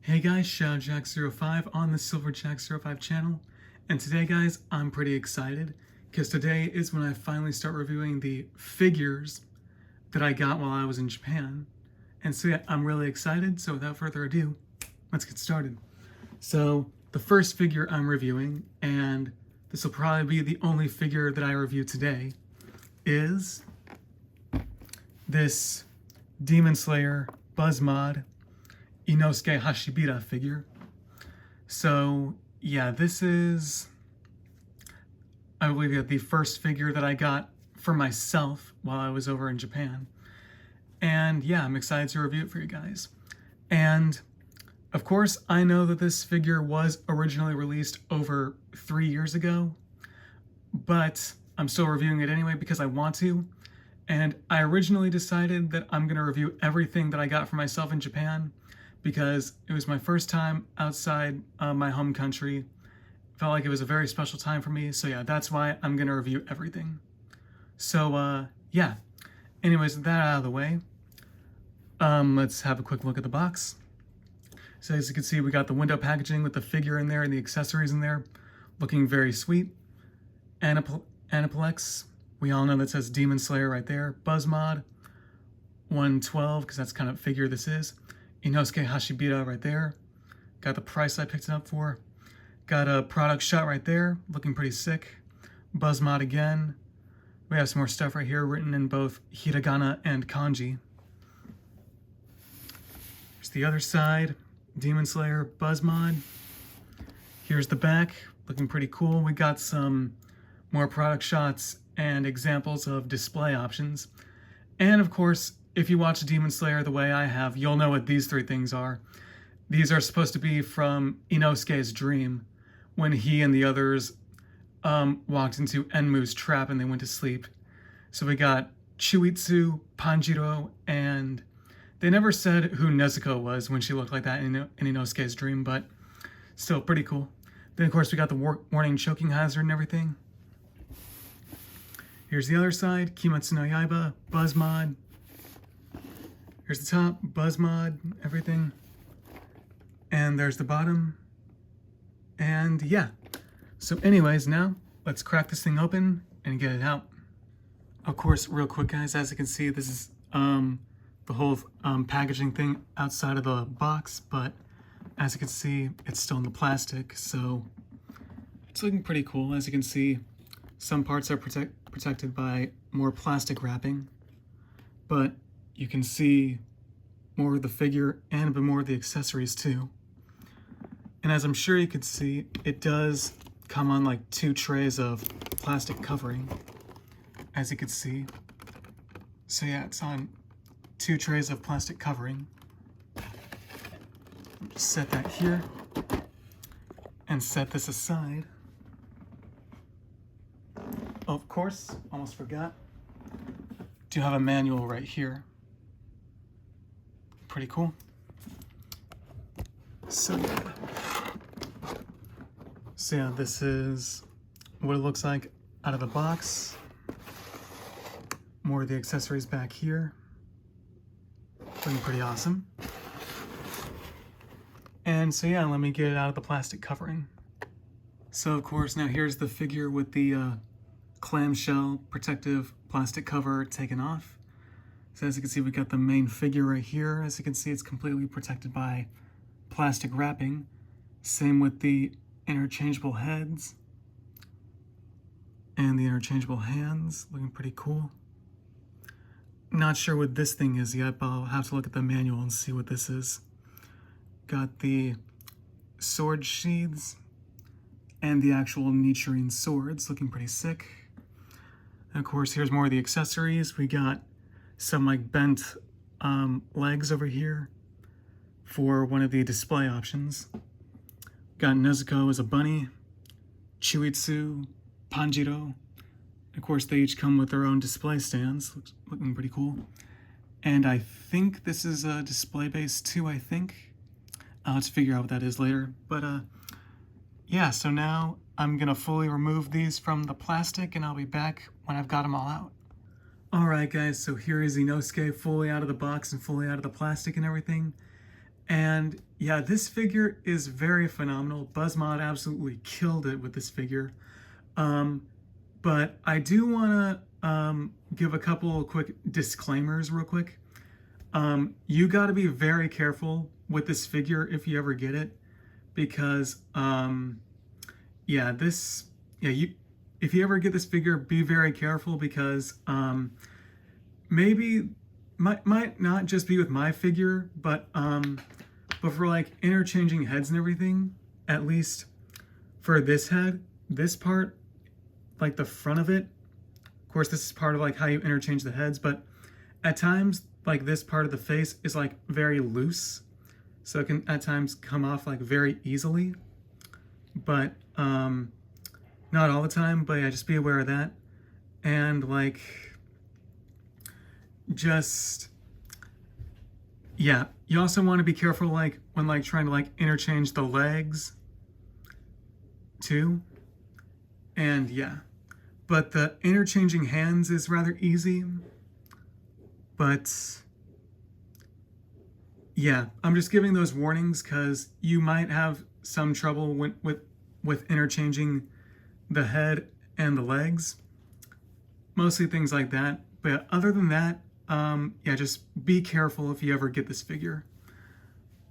Hey guys, ShadowJack05 on the SilverJack05 channel, and today guys, I'm pretty excited because today is when I finally start reviewing the figures that I got while I was in Japan. And so yeah, I'm really excited, so without further ado, let's get started. So the first figure I'm reviewing, and this will probably be the only figure that I review today, is this Demon Slayer BuzzMod Inosuke Hashibira figure. So yeah, this is, I believe, the first figure that I got for myself while I was over in Japan. And yeah, I'm excited to review it for you guys. And of course, I know that this figure was originally released over 3 years ago, but I'm still reviewing it anyway because I want to. And I originally decided that I'm going to review everything that I got for myself in Japan because it was my first time outside my home country. Felt like it was a very special time for me. So yeah, that's why I'm going to review everything. So yeah, anyways, with that out of the way, let's have a quick look at the box. So as you can see, we got the window packaging with the figure in there and the accessories in there, looking very sweet. Aniplex, we all know that says Demon Slayer right there. BuzzMod 112, because that's kind of figure this is. Inosuke Hashibira right there. Got the price I picked it up for. Got a product shot right there, looking pretty sick. BuzzMod again. We have some more stuff right here written in both hiragana and kanji. Here's the other side. Demon Slayer, BuzzMod. Here's the back, looking pretty cool. We got some more product shots and examples of display options. And of course, if you watch Demon Slayer the way I have, you'll know what these three things are. These are supposed to be from Inosuke's dream, when he and the others walked into Enmu's trap and they went to sleep. So we got Chuitsu, Panjiro, and they never said who Nezuko was when she looked like that in Inosuke's dream, but still pretty cool. Then of course we got the warning choking hazard and everything. Here's the other side, Kimetsu no Yaiba, BuzzMod. Here's the top, BuzzMod, everything. And there's the bottom. And yeah. So anyways, now let's crack this thing open and get it out. Of course, real quick guys, as you can see, this is the whole packaging thing outside of the box, but as you can see, it's still in the plastic, so it's looking pretty cool. As you can see, some parts are protected by more plastic wrapping, but you can see more of the figure and a bit more of the accessories too. And as I'm sure you can see, it does come on like 2 trays of plastic covering, as you can see. So yeah, it's on 2 trays of plastic covering. Just set that here and set this aside. Oh, of course, almost forgot. Do have a manual right here. Pretty cool. So yeah, this is what it looks like out of the box. More of the accessories back here. Looking pretty awesome. And so yeah, let me get it out of the plastic covering. So of course, now here's the figure with the clamshell protective plastic cover taken off. So as you can see, we got the main figure right here. As you can see, it's completely protected by plastic wrapping. Same with the interchangeable heads and the interchangeable hands, looking pretty cool. Not sure what this thing is yet, but I'll have to look at the manual and see what this is. Got the sword sheaths and the actual Nichiren swords, looking pretty sick. And of course, here's more of the accessories. We got some like bent legs over here for one of the display options. Got Nezuko as a bunny, Chuitsu, Panjiro. Of course, they each come with their own display stands, looking pretty cool. And I think this is a display base too, I think. I'll have to figure out what that is later. But yeah, so now I'm gonna fully remove these from the plastic and I'll be back when I've got them all out. All right guys, so here is Inosuke fully out of the box and fully out of the plastic and everything. And yeah, this figure is very phenomenal. BuzzMod absolutely killed it with this figure. But I do want to give a couple couple disclaimers real quick. You got to be very careful with this figure if you ever get it, because if you ever get this figure, be very careful, because maybe might not just be with my figure, but for like interchanging heads and everything, at least for this head, this part, like the front of it, of course this is part of like how you interchange the heads, but at times like this part of the face is like very loose, so it can at times come off like very easily, but not all the time. But yeah, just be aware of that. And like, just, yeah, you also want to be careful like when like trying to like interchange the legs too. And yeah, but the interchanging hands is rather easy. But yeah, I'm just giving those warnings because you might have some trouble with interchanging the head and the legs, mostly things like that. But other than that, yeah, just be careful if you ever get this figure.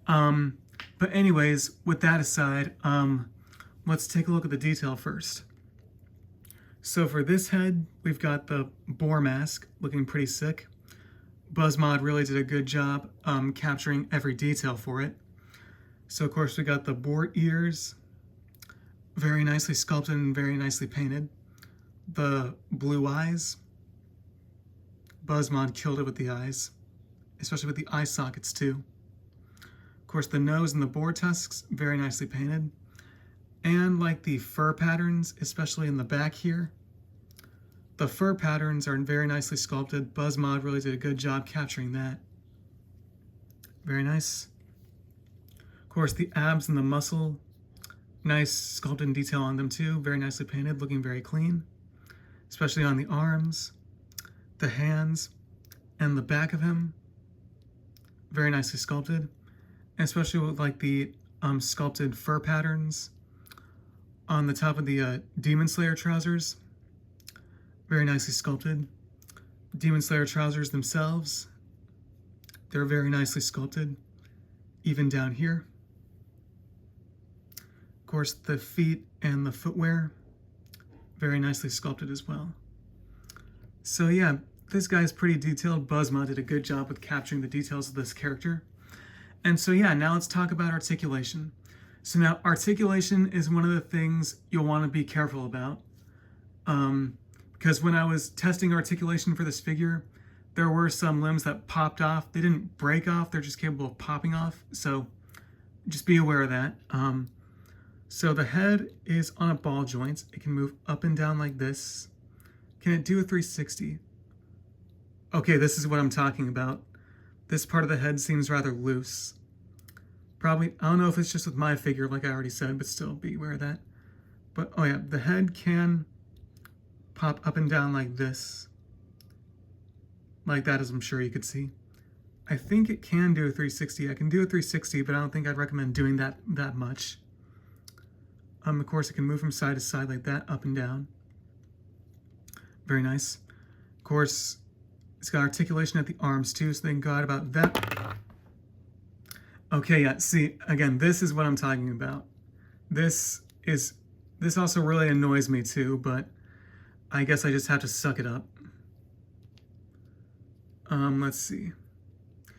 But anyways, with that aside, let's take a look at the detail first. So for this head, we've got the boar mask looking pretty sick. BuzzMod really did a good job capturing every detail for it. So of course we got the boar ears, very nicely sculpted and very nicely painted. The blue eyes, BuzzMod killed it with the eyes, especially with the eye sockets too. Of course the nose and the boar tusks, very nicely painted. And like the fur patterns, especially in the back here, the fur patterns are very nicely sculpted. BuzzMod really did a good job capturing that. Very nice. Of course, the abs and the muscle, nice sculpted detail on them too. Very nicely painted, looking very clean, especially on the arms, the hands, and the back of him. Very nicely sculpted, and especially with like the sculpted fur patterns on the top of the Demon Slayer trousers. Very nicely sculpted. Demon Slayer trousers themselves, they're very nicely sculpted, even down here. Of course, the feet and the footwear, very nicely sculpted as well. So yeah, this guy's pretty detailed. BuzzMod did a good job with capturing the details of this character. And so yeah, now let's talk about articulation. So now articulation is one of the things you'll want to be careful about. Because when I was testing articulation for this figure, there were some limbs that popped off. They didn't break off, they're just capable of popping off. So just be aware of that. So the head is on a ball joint. It can move up and down like this. Can it do a 360? Okay, this is what I'm talking about. This part of the head seems rather loose. Probably, I don't know if it's just with my figure, like I already said, but still be aware of that. But oh yeah, the head can pop up and down like this. Like that, as I'm sure you could see. I think it can do a 360. I can do a 360, but I don't think I'd recommend doing that much. Of course, it can move from side to side like that, up and down. Very nice. Of course, it's got articulation at the arms too, so they can go out about that. Okay, yeah, see, again, this is what I'm talking about. This also really annoys me too, but I guess I just have to suck it up. Let's see.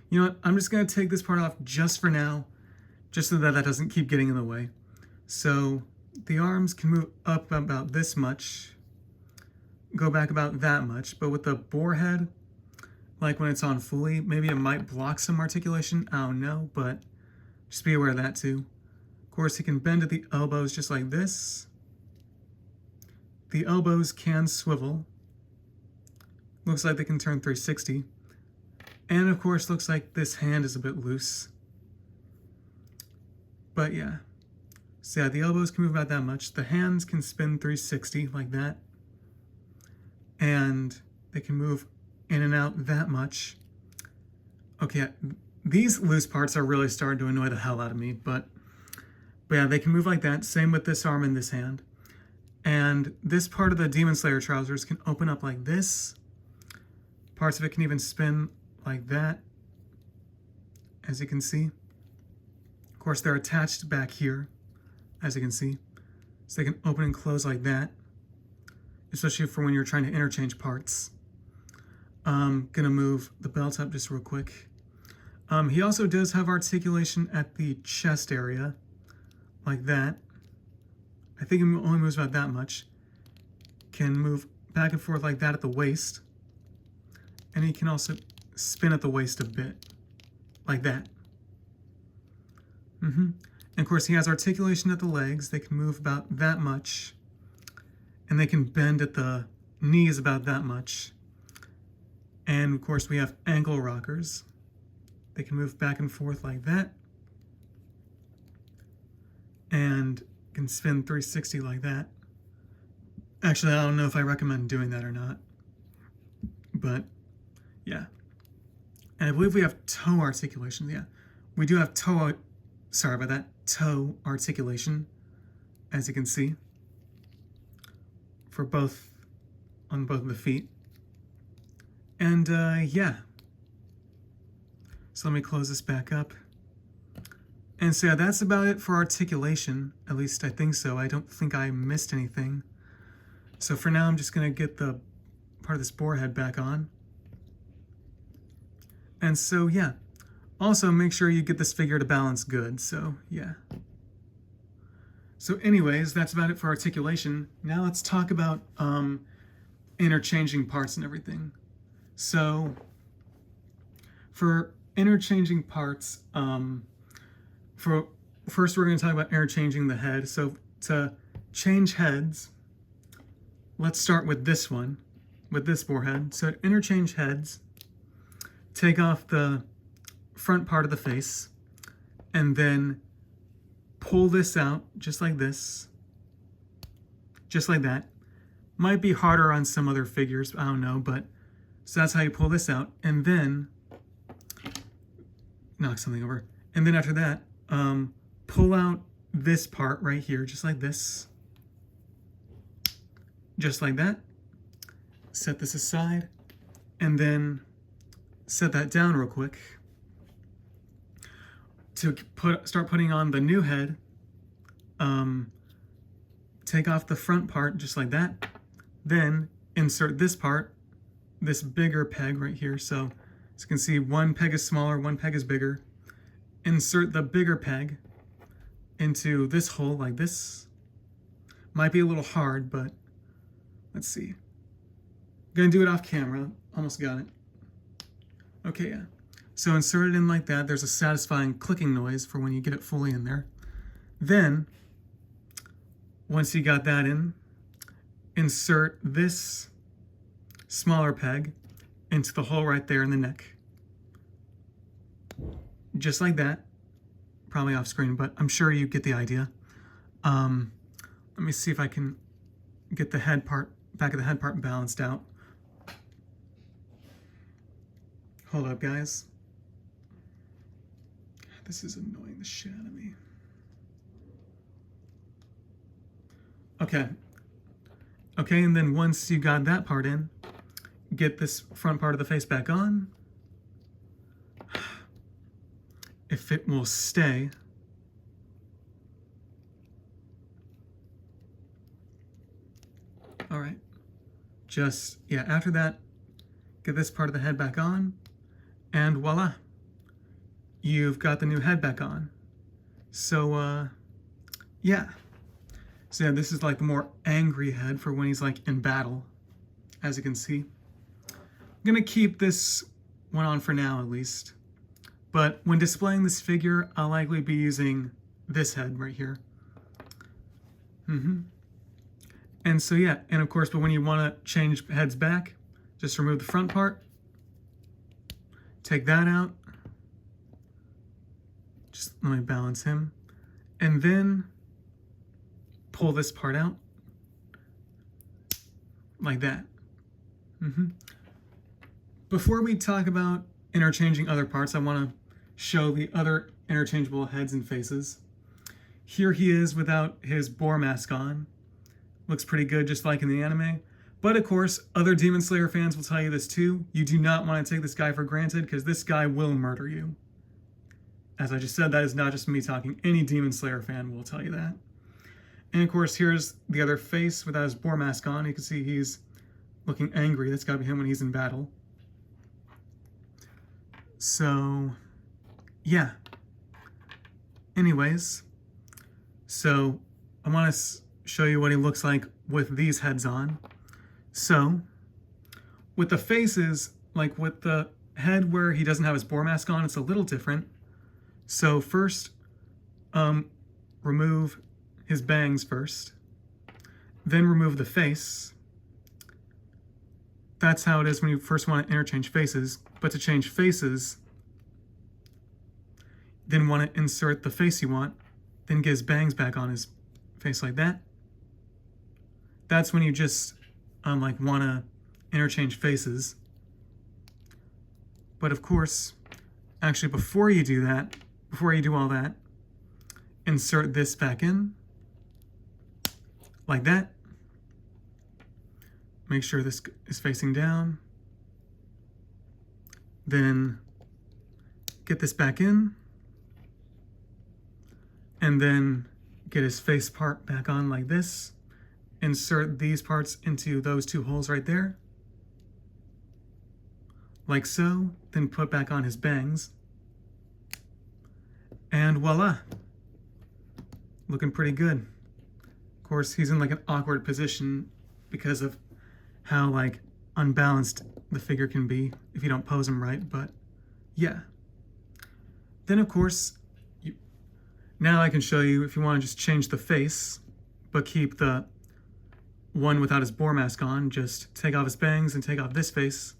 You know what, I'm just gonna take this part off just for now, just so that doesn't keep getting in the way. So the arms can move up about this much, go back about that much, but with the boar head, like when it's on fully, maybe it might block some articulation, I don't know, but just be aware of that too. Of course, it can bend at the elbows just like this. The elbows can swivel. Looks like they can turn 360. And of course, looks like this hand is a bit loose. But yeah. So yeah, the elbows can move about that much. The hands can spin 360 like that. And they can move in and out that much. Okay, these loose parts are really starting to annoy the hell out of me, but yeah, they can move like that. Same with this arm and this hand. And this part of the Demon Slayer trousers can open up like this. Parts of it can even spin like that, as you can see. Of course, they're attached back here, as you can see. So they can open and close like that, especially for when you're trying to interchange parts. Gonna move the belt up just real quick. He also does have articulation at the chest area, like that. I think he only moves about that much. Can move back and forth like that at the waist. And he can also spin at the waist a bit, like that. And of course he has articulation at the legs. They can move about that much. And they can bend at the knees about that much. And of course we have ankle rockers. They can move back and forth like that. And can spin 360 like that. Actually, I don't know if I recommend doing that or not. But yeah. And I believe we have toe articulation. Yeah. We do have toe, sorry about that, toe articulation, as you can see, for both, on both of the feet. And yeah. So let me close this back up. And so yeah, that's about it for articulation. At least I think so. I don't think I missed anything. So for now, I'm just gonna get the part of this boar head back on. And so yeah, also make sure you get this figure to balance good. So yeah. So anyways, that's about it for articulation. Now let's talk about interchanging parts and everything. So for interchanging parts, first we're going to talk about interchanging the head. So to change heads, let's start with this one, with this boar head. So to interchange heads, take off the front part of the face and then pull this out just like this, just like that. Might be harder on some other figures, I don't know, but so that's how you pull this out. And then knock something over. And then after that, pull out this part right here, just like this. Just like that. Set this aside. And then set that down real quick. To start putting on the new head, take off the front part just like that. Then insert this part, this bigger peg right here. So as you can see, one peg is smaller, one peg is bigger. Insert the bigger peg into this hole like this. Might be a little hard, but let's see. Gonna do it off camera. Almost got it. Okay, yeah. So insert it in like that. There's a satisfying clicking noise for when you get it fully in there. Then, once you got that in, insert this smaller peg into the hole right there in the neck. Just like that. Probably off screen, but I'm sure you get the idea. Let me see if I can get the head part, back of the head part balanced out. Hold up, guys. This is annoying the shit out of me. Okay. Okay, and then once you got that part in, get this front part of the face back on. If it will stay. All right. Just, yeah, after that, get this part of the head back on, and voila. You've got the new head back on. So, yeah. So yeah, this is like the more angry head for when he's like in battle, as you can see. I'm gonna keep this one on for now at least. But when displaying this figure, I'll likely be using this head right here. And so yeah, and of course, but when you wanna change heads back, just remove the front part, take that out. Just let me balance him. And then pull this part out like that. Before we talk about interchanging other parts, I want to show the other interchangeable heads and faces. Here he is without his boar mask on. Looks pretty good, just like in the anime. But of course, other Demon Slayer fans will tell you this too. You do not want to take this guy for granted, because this guy will murder you. As I just said, that is not just me talking. Any Demon Slayer fan will tell you that. And of course, here's the other face without his boar mask on. You can see he's looking angry. That's got to be him when he's in battle. So, yeah. Anyways, so I want to show you what he looks like with these heads on. So, with the faces, like with the head where he doesn't have his boar mask on, it's a little different. So first, remove his bangs first, then remove the face. That's how it is when you first want to interchange faces. But to change faces, then want to insert the face you want, then get his bangs back on his face like that. That's when you just like want to interchange faces. But of course, actually before you do that, before you do all that, insert this back in like that. Make sure this is facing down. Then get this back in. And then get his face part back on like this. Insert these parts into those two holes right there. Like so. Then put back on his bangs. And voila. Looking pretty good. Of course, he's in like an awkward position because of how like unbalanced the figure can be if you don't pose him right, but yeah. Then of course, now I can show you if you want to just change the face, but keep the one without his boar mask on, just take off his bangs and take off this face,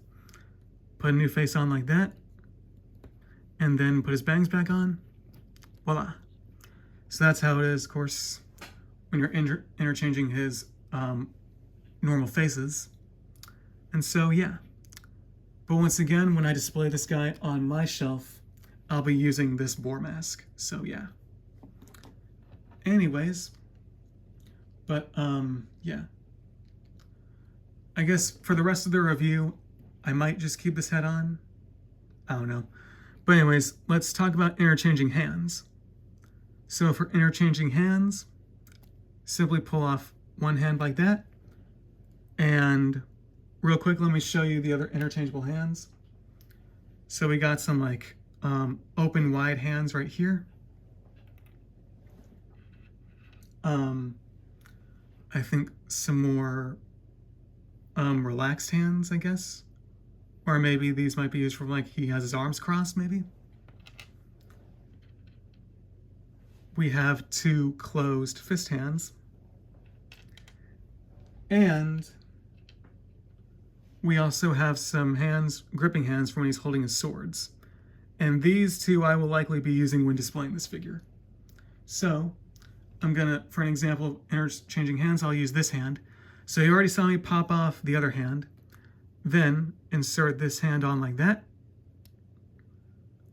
put a new face on like that, and then put his bangs back on. Voila. So that's how it is, of course, when you're interchanging his normal faces. And so, yeah. But once again, when I display this guy on my shelf, I'll be using this boar mask. So, yeah. Anyways. But, yeah. I guess for the rest of the review, I might just keep this head on. I don't know. But anyways, let's talk about interchanging hands. So for interchanging hands, simply pull off one hand like that. And real quick, let me show you the other interchangeable hands. So we got some like open wide hands right here. I think some more relaxed hands, I guess. Or maybe these might be used for like he has his arms crossed, maybe. We have two closed fist hands. And we also have some hands, gripping hands for when he's holding his swords. And these two I will likely be using when displaying this figure. So I'm gonna, for an example of interchanging hands, I'll use this hand. So you already saw me pop off the other hand. Then insert this hand on like that.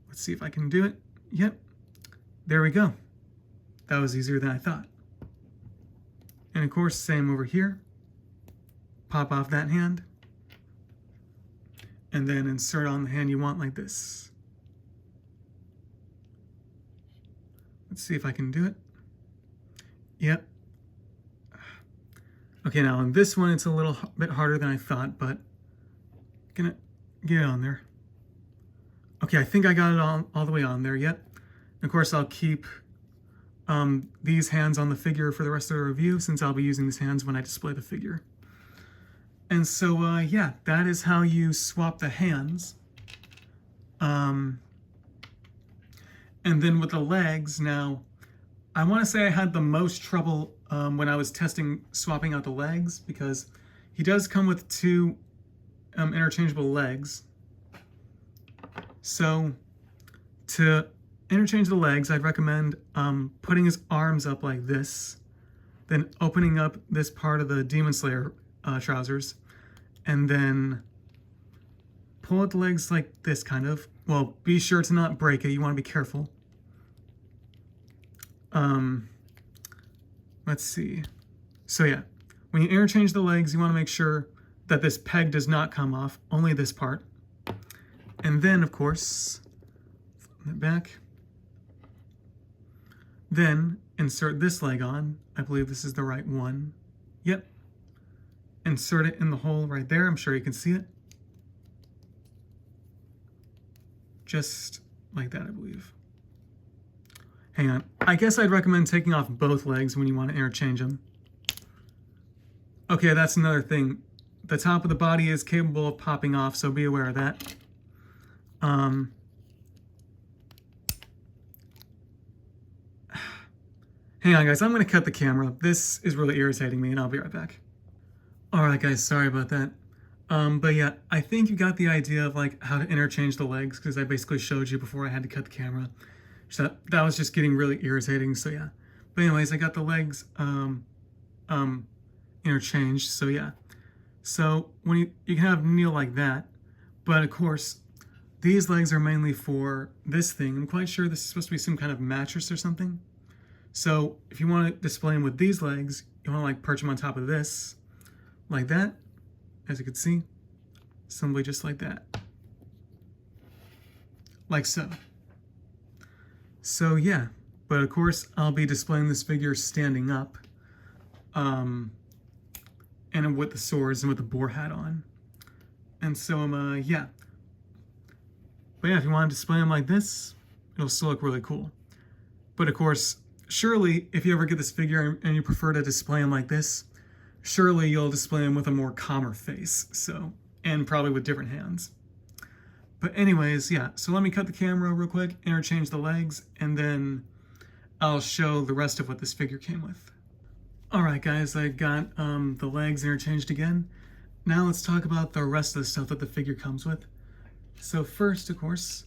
Let's see if I can do it. Yep, there we go. That was easier than I thought. And of course, same over here. Pop off that hand. And then insert on the hand you want like this. Let's see if I can do it. Yep. Okay, now on this one, it's a little bit harder than I thought, but gonna get it on there. Okay, I think I got it all the way on there. Yep. And of course, I'll keep these hands on the figure for the rest of the review, since I'll be using these hands when I display the figure. And so, yeah, that is how you swap the hands. And then with the legs, now, I want to say I had the most trouble when I was testing swapping out the legs, because he does come with two interchangeable legs. So to interchange the legs, I'd recommend putting his arms up like this, then opening up this part of the Demon Slayer trousers, and then pull out the legs like this, kind of. Well, be sure to not break it. You want to be careful. Let's see. So yeah, when you interchange the legs, you want to make sure that this peg does not come off, only this part. And then, of course, flip it back. Then insert this leg on. I believe this is the right one. Yep. Insert it in the hole right there. I'm sure you can see it. Just like that, I believe. Hang on. I guess I'd recommend taking off both legs when you want to interchange them. Okay, that's another thing. The top of the body is capable of popping off, so be aware of that. Hang on, guys. I'm going to cut the camera. This is really irritating me, and I'll be right back. All right, guys. Sorry about that. But yeah, I think you got the idea of like how to interchange the legs, because I basically showed you before I had to cut the camera. So that was just getting really irritating. So yeah. But anyways, I got the legs interchanged. So yeah. So when you can have kneel like that, but of course these legs are mainly for this thing. I'm quite sure this is supposed to be some kind of mattress or something. So if you want to display them with these legs, you want to like perch them on top of this, like that, as you can see, simply just like that, like so. So yeah, but of course I'll be displaying this figure standing up, and with the swords and with the boar hat on, and so yeah. But yeah, if you want to display them like this, it'll still look really cool. But of course, surely, if you ever get this figure and you prefer to display him like this, surely you'll display him with a more calmer face, so, and probably with different hands. But anyways, yeah, so let me cut the camera real quick, interchange the legs, and then I'll show the rest of what this figure came with. Alright guys, I got the legs interchanged again. Now let's talk about the rest of the stuff that the figure comes with. So first, of course,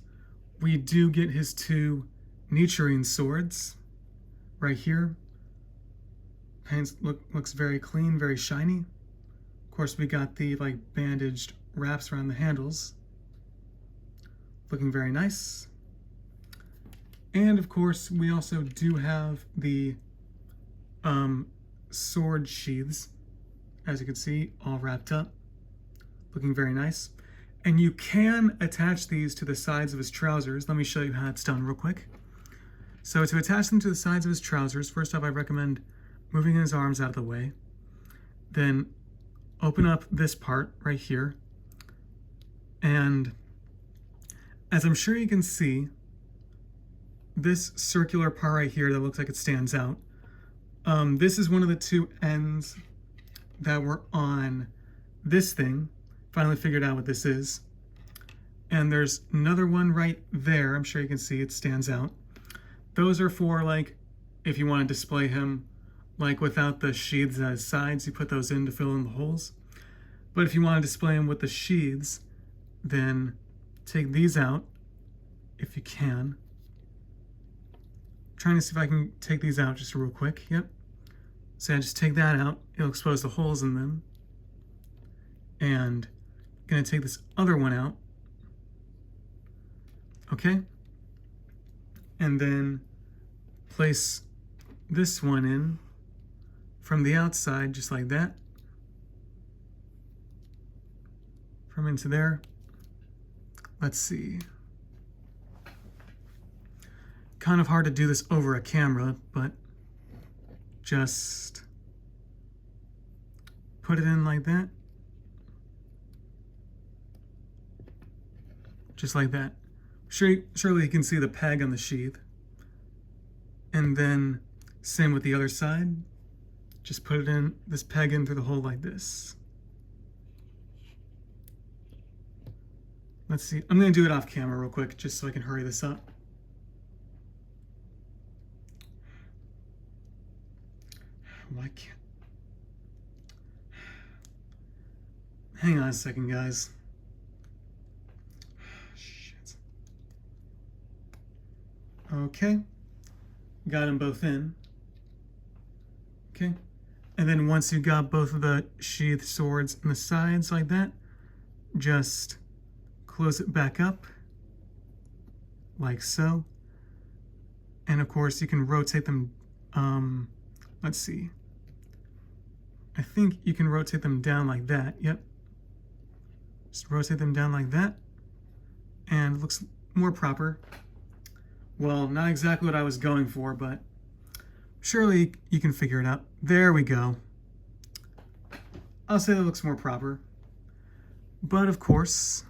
we do get his two Nichiren swords right here. Hands looks very clean, very shiny. Of course, we got the like bandaged wraps around the handles, looking very nice. And of course, we also do have the sword sheaths, as you can see, all wrapped up, looking very nice. And you can attach these to the sides of his trousers. Let me show you how it's done real quick. So to attach them to the sides of his trousers, first off, I recommend moving his arms out of the way. Then open up this part right here. And as I'm sure you can see, this circular part right here that looks like it stands out, this is one of the two ends that were on this thing. Finally figured out what this is. And there's another one right there. I'm sure you can see it stands out. Those are for like, if you want to display him like without the sheaths at his sides, you put those in to fill in the holes. But if you want to display him with the sheaths, then take these out if you can. I'm trying to see if I can take these out just real quick. Yep. So I just take that out. It'll expose the holes in them. And I'm going to take this other one out. Okay. And then place this one in from the outside, just like that. From into there. Let's see. Kind of hard to do this over a camera, but just put it in like that. Just like that. Surely you can see the peg on the sheath. And then same with the other side. Just put it in, this peg in through the hole like this. Let's see. I'm going to do it off camera real quick just so I can hurry this up. Why can't... Hang on a second, guys. Shit. Okay. Got them both in. Okay. And then once you got both of the sheathed swords in the sides like that, just close it back up like so. And of course you can rotate them, let's see. I think you can rotate them down like that, yep. Just rotate them down like that, and it looks more proper. Well, not exactly what I was going for, but surely you can figure it out. There we go. I'll say that looks more proper. But of course,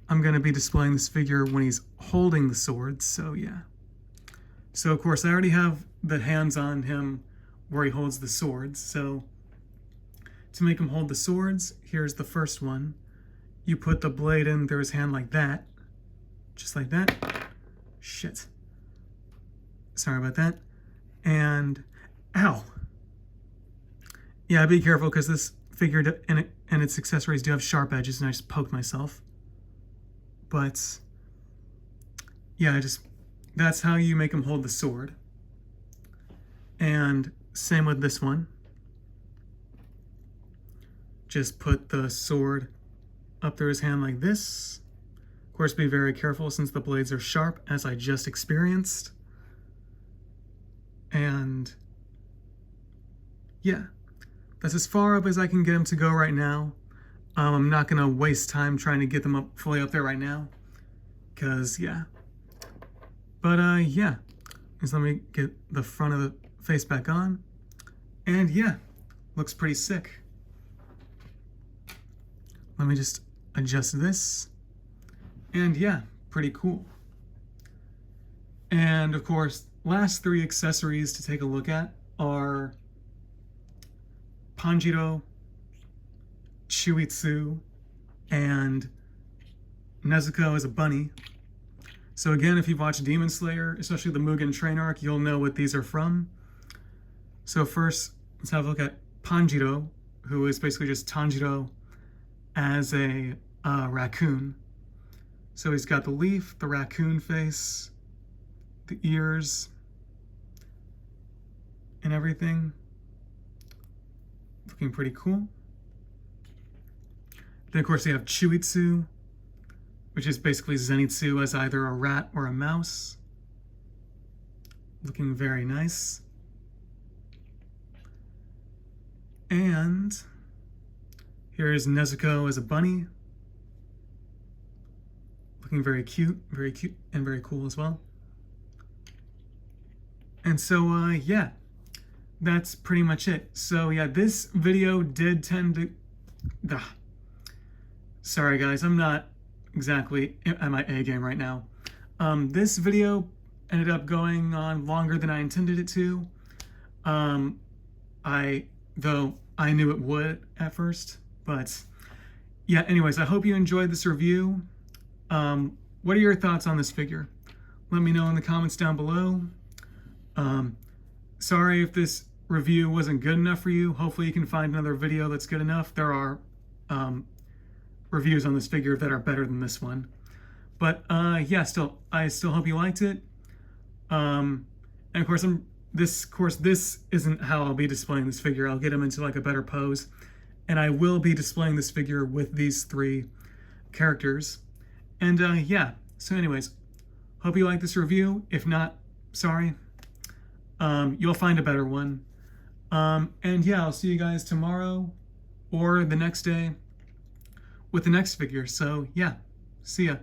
I'm going to be displaying this figure when he's holding the sword, so yeah. So of course, I already have the hands on him where he holds the swords, so to make him hold the swords, here's the first one. You put the blade in through his hand like that, just like that. Shit. Sorry about that. And, ow. Yeah, be careful because this figure and its accessories do have sharp edges, and I just poked myself. But, yeah, that's how you make him hold the sword. And same with this one. Just put the sword up through his hand like this. Of course, be very careful since the blades are sharp, as I just experienced. And yeah, that's as far up as I can get him to go right now. I'm not gonna waste time trying to get them up fully up there right now, cause yeah. But yeah, just let me get the front of the face back on, and yeah, looks pretty sick. Let me just adjust this, and yeah, pretty cool. And of course, last three accessories to take a look at are Panjiro, Chuitsu, and Nezuko as a bunny. So again, if you've watched Demon Slayer, especially the Mugen Train arc, you'll know what these are from. So first, let's have a look at Panjiro, who is basically just Tanjiro as a raccoon. So he's got the leaf, the raccoon face, the ears, and everything. Looking pretty cool. Then of course you have Chuitsu, which is basically Zenitsu as either a rat or a mouse. Looking very nice. And here's Nezuko as a bunny. Looking very cute and very cool as well. And so, yeah, that's pretty much it. So yeah, this video did tend to... Sorry guys, I'm not exactly at my A game right now. This video ended up going on longer than I intended it to. Though I knew it would at first, but yeah, anyways, I hope you enjoyed this review. What are your thoughts on this figure? Let me know in the comments down below. Sorry if this review wasn't good enough for you. Hopefully you can find another video that's good enough. There are reviews on this figure that are better than this one. But yeah, I still hope you liked it. And of course, this isn't how I'll be displaying this figure. I'll get him into like a better pose. And I will be displaying this figure with these three characters. And yeah, so anyways, hope you like this review. If not, sorry. You'll find a better one. And yeah, I'll see you guys tomorrow or the next day with the next figure. So yeah, see ya.